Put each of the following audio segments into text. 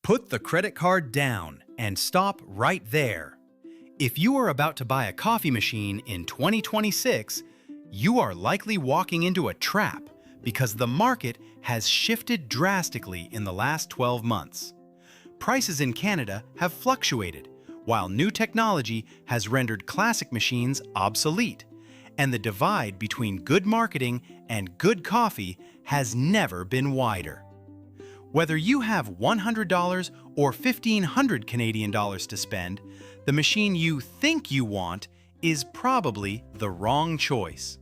Put the credit card down and stop right there. If you are about to buy a coffee machine in 2026, you are likely walking into a trap because the market has shifted drastically in the last 12 months. Prices in Canada have fluctuated, while new technology has rendered classic machines obsolete, and the divide between good marketing and good coffee has never been wider. Whether you have $100 or $1,500 Canadian dollars to spend, the machine you think you want is probably the wrong choice.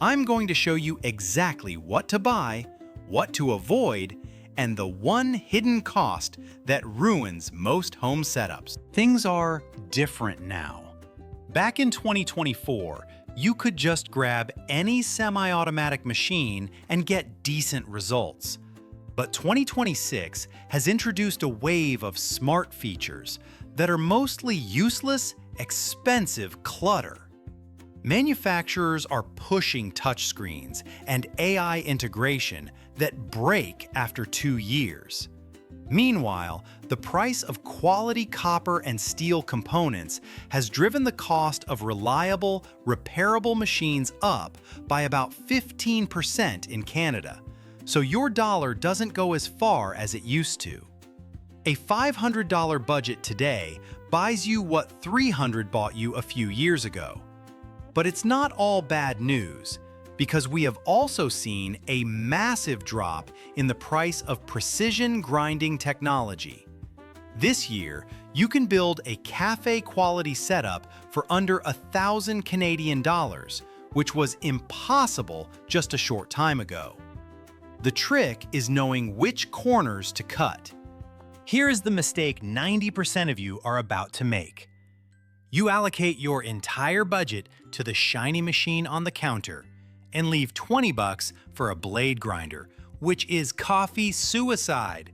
I'm going to show you exactly what to buy, what to avoid, and the one hidden cost that ruins most home setups. Things are different now. Back in 2024, you could just grab any semi-automatic machine and get decent results. But 2026 has introduced a wave of smart features that are mostly useless, expensive clutter. Manufacturers are pushing touchscreens and AI integration that break after 2 years. Meanwhile, the price of quality copper and steel components has driven the cost of reliable, repairable machines up by about 15% in Canada, so your dollar doesn't go as far as it used to. A $500 budget today buys you what $300 bought you a few years ago. But it's not all bad news, because we have also seen a massive drop in the price of precision grinding technology. This year, you can build a cafe-quality setup for under $1,000 Canadian dollars, which was impossible just a short time ago. The trick is knowing which corners to cut. Here is the mistake 90% of you are about to make. You allocate your entire budget to the shiny machine on the counter and leave $20 for a blade grinder, which is coffee suicide.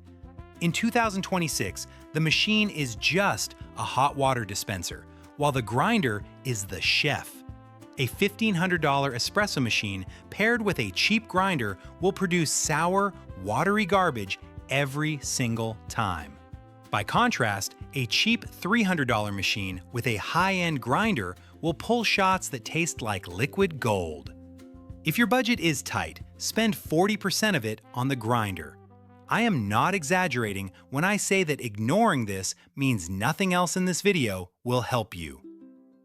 In 2026, the machine is just a hot water dispenser, while the grinder is the chef. A $1,500 espresso machine paired with a cheap grinder will produce sour, watery garbage every single time. By contrast, a cheap $300 machine with a high-end grinder will pull shots that taste like liquid gold. If your budget is tight, spend 40% of it on the grinder. I am not exaggerating when I say that ignoring this means nothing else in this video will help you.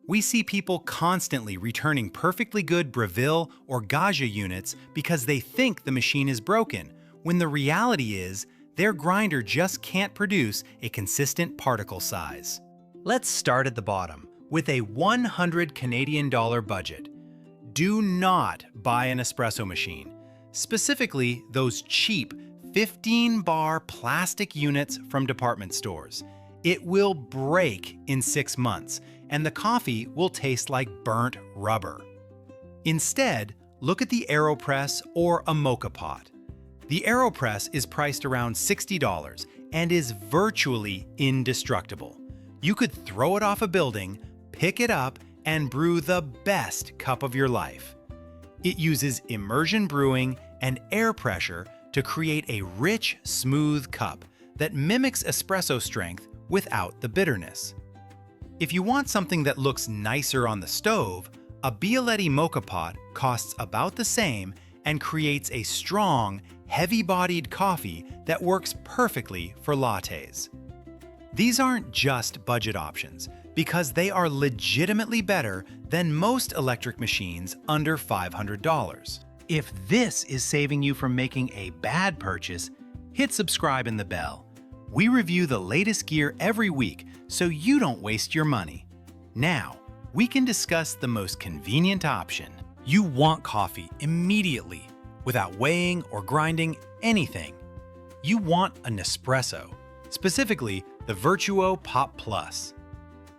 We see people constantly returning perfectly good Breville or Gaja units because they think the machine is broken, when the reality is their grinder just can't produce a consistent particle size. Let's start at the bottom with a $100 Canadian dollar budget. Do not buy an espresso machine, specifically those cheap 15-bar plastic units from department stores. It will break in 6 months, and the coffee will taste like burnt rubber. Instead, look at the AeroPress or a mocha pot. The AeroPress is priced around $60 and is virtually indestructible. You could throw it off a building, pick it up, and brew the best cup of your life. It uses immersion brewing and air pressure to create a rich, smooth cup that mimics espresso strength without the bitterness. If you want something that looks nicer on the stove, a Bialetti mocha pot costs about the same and creates a strong, heavy-bodied coffee that works perfectly for lattes. These aren't just budget options, because they are legitimately better than most electric machines under $500. If this is saving you from making a bad purchase, hit subscribe and the bell. We review the latest gear every week so you don't waste your money. Now, we can discuss the most convenient option. You want coffee immediately, without weighing or grinding anything. You want a Nespresso, specifically the Virtuo Pop Plus.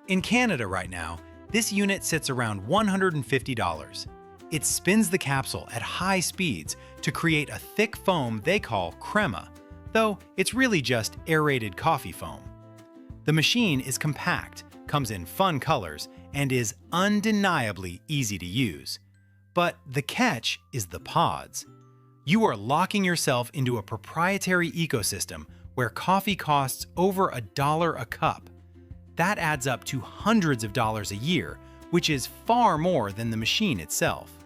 In Canada right now, this unit sits around $150. It spins the capsule at high speeds to create a thick foam they call crema, though it's really just aerated coffee foam. The machine is compact, comes in fun colors, and is undeniably easy to use. But the catch is the pods. You are locking yourself into a proprietary ecosystem where coffee costs over $1 a cup. That adds up to hundreds of dollars a year, which is far more than the machine itself.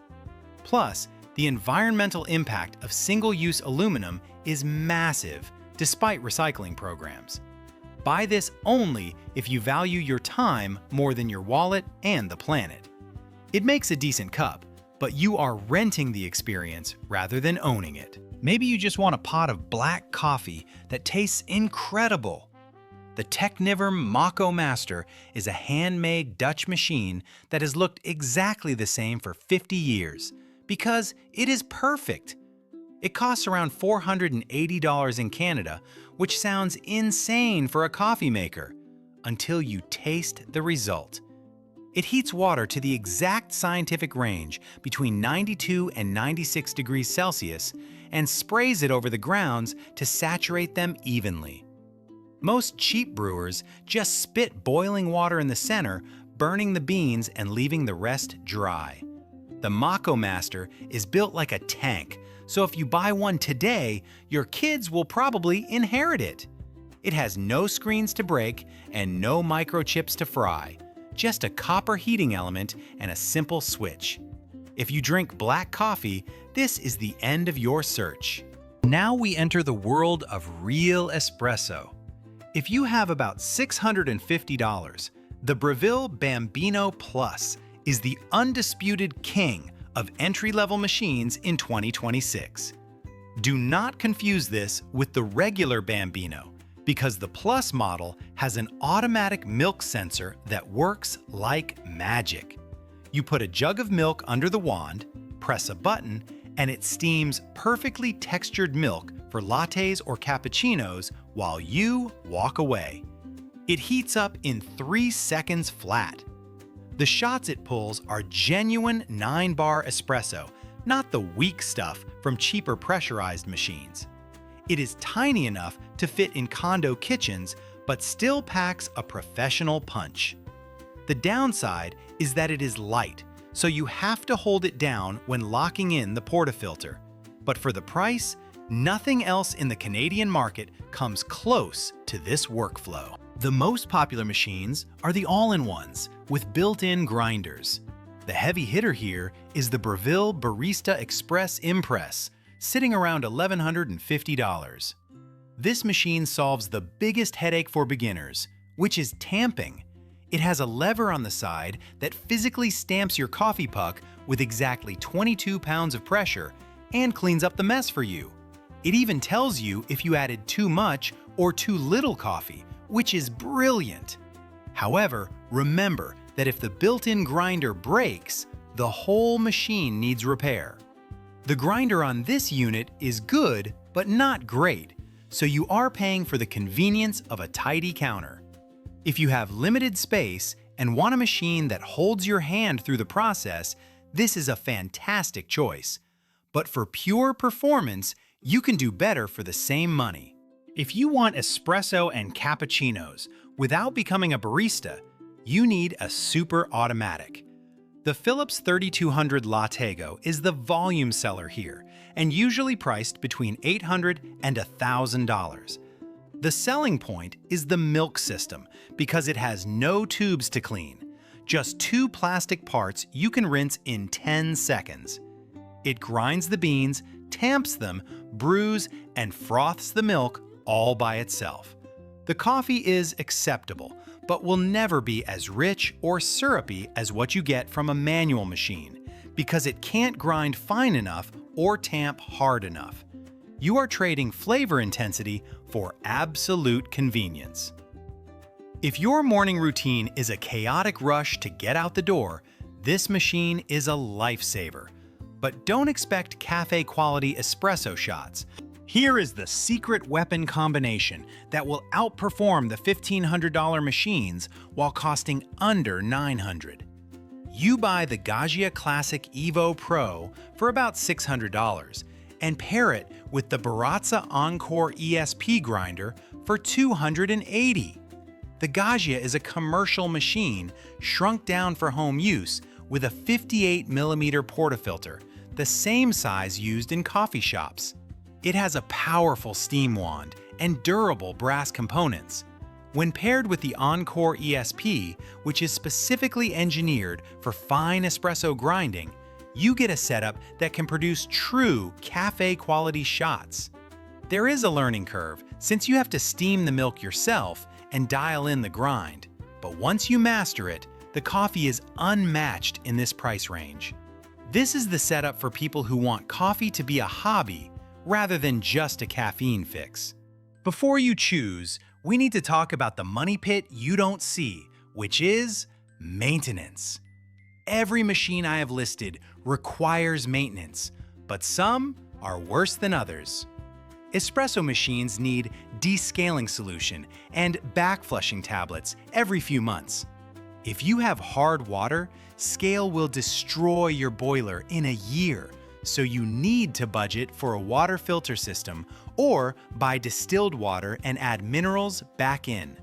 Plus, the environmental impact of single-use aluminum is massive, despite recycling programs. Buy this only if you value your time more than your wallet and the planet. It makes a decent cup, but you are renting the experience rather than owning it. Maybe you just want a pot of black coffee that tastes incredible. The Techniver Mako Master is a handmade Dutch machine that has looked exactly the same for 50 years because it is perfect. It costs around $480 in Canada, which sounds insane for a coffee maker, until you taste the result. It heats water to the exact scientific range between 92 and 96 degrees Celsius and sprays it over the grounds to saturate them evenly. Most cheap brewers just spit boiling water in the center, burning the beans and leaving the rest dry. The Mako Master is built like a tank, so if you buy one today, your kids will probably inherit it. It has no screens to break and no microchips to fry, just a copper heating element and a simple switch. If you drink black coffee, this is the end of your search. Now we enter the world of real espresso. If you have about $650, the Breville Bambino Plus is the undisputed king of entry-level machines in 2026. Do not confuse this with the regular Bambino, because the Plus model has an automatic milk sensor that works like magic. You put a jug of milk under the wand, press a button, and it steams perfectly textured milk for lattes or cappuccinos while you walk away. It heats up in 3 seconds flat. The shots it pulls are genuine 9-bar espresso, not the weak stuff from cheaper pressurized machines. It is tiny enough to fit in condo kitchens, but still packs a professional punch. The downside is that it is light, so you have to hold it down when locking in the portafilter. But for the price, nothing else in the Canadian market comes close to this workflow. The most popular machines are the all-in-ones with built-in grinders. The heavy hitter here is the Breville Barista Express Impress, sitting around $1,150. This machine solves the biggest headache for beginners, which is tamping. It has a lever on the side that physically stamps your coffee puck with exactly 22 pounds of pressure and cleans up the mess for you. It even tells you if you added too much or too little coffee, which is brilliant. However, remember that if the built-in grinder breaks, the whole machine needs repair. The grinder on this unit is good, but not great, so you are paying for the convenience of a tidy counter. If you have limited space and want a machine that holds your hand through the process, this is a fantastic choice. But for pure performance, you can do better for the same money. If you want espresso and cappuccinos without becoming a barista, you need a super automatic. The Philips 3200 Lattego is the volume seller here and usually priced between $800 and $1,000. The selling point is the milk system because it has no tubes to clean, just 2 plastic parts you can rinse in 10 seconds. It grinds the beans, tamps them, brews, and froths the milk all by itself. The coffee is acceptable, but will never be as rich or syrupy as what you get from a manual machine because it can't grind fine enough or tamp hard enough. You are trading flavor intensity for absolute convenience. If your morning routine is a chaotic rush to get out the door, this machine is a lifesaver. But don't expect cafe-quality espresso shots. Here is the secret weapon combination that will outperform the $1,500 machines while costing under $900. You buy the Gaggia Classic Evo Pro for about $600 and pair it with the Baratza Encore ESP grinder for $280. The Gaggia is a commercial machine shrunk down for home use with a 58mm portafilter, the same size used in coffee shops. It has a powerful steam wand and durable brass components. When paired with the Encore ESP, which is specifically engineered for fine espresso grinding, you get a setup that can produce true cafe-quality shots. There is a learning curve since you have to steam the milk yourself and dial in the grind, but once you master it, the coffee is unmatched in this price range. This is the setup for people who want coffee to be a hobby rather than just a caffeine fix. Before you choose, we need to talk about the money pit you don't see, which is maintenance. Every machine I have listed requires maintenance, but some are worse than others. Espresso machines need descaling solution and backflushing tablets every few months. If you have hard water, scale will destroy your boiler in a year, so you need to budget for a water filter system or buy distilled water and add minerals back in.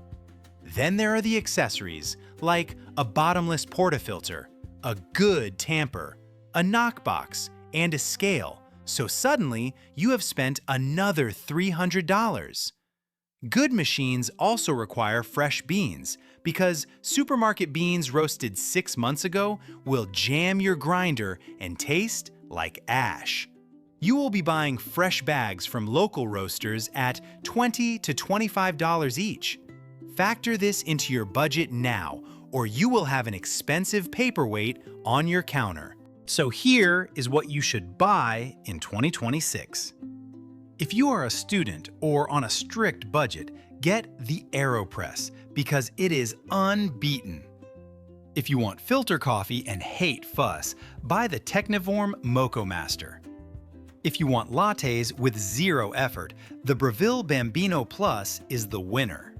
Then there are the accessories, like a bottomless portafilter, a good tamper, a knockbox, and a scale, so suddenly you have spent another $300. Good machines also require fresh beans, because supermarket beans roasted 6 months ago will jam your grinder and taste like ash. You will be buying fresh bags from local roasters at $20 to $25 each. Factor this into your budget now, or you will have an expensive paperweight on your counter. So here is what you should buy in 2026. If you are a student or on a strict budget, get the AeroPress because it is unbeaten. If you want filter coffee and hate fuss, buy the Technivorm Moco Master. If you want lattes with zero effort, the Breville Bambino Plus is the winner.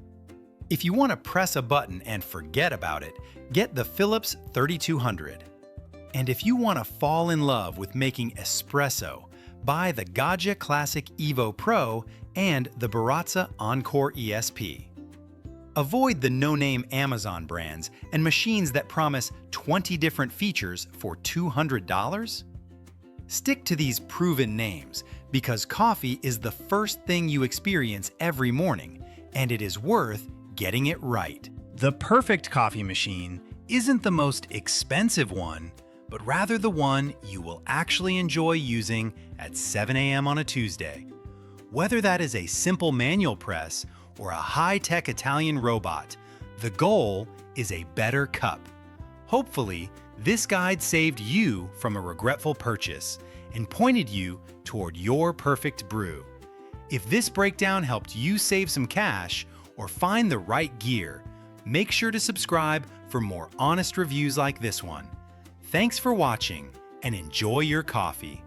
If you want to press a button and forget about it, get the Philips 3200. And if you want to fall in love with making espresso, buy the Gaggia Classic Evo Pro and the Baratza Encore ESP. Avoid the no-name Amazon brands and machines that promise 20 different features for $200. Stick to these proven names because coffee is the first thing you experience every morning, and it is worth getting it right. The perfect coffee machine isn't the most expensive one, but rather the one you will actually enjoy using at 7 a.m. on a Tuesday. Whether that is a simple manual press or a high-tech Italian robot, the goal is a better cup. Hopefully, this guide saved you from a regretful purchase and pointed you toward your perfect brew. If this breakdown helped you save some cash or find the right gear, make sure to subscribe for more honest reviews like this one. Thanks for watching and enjoy your coffee.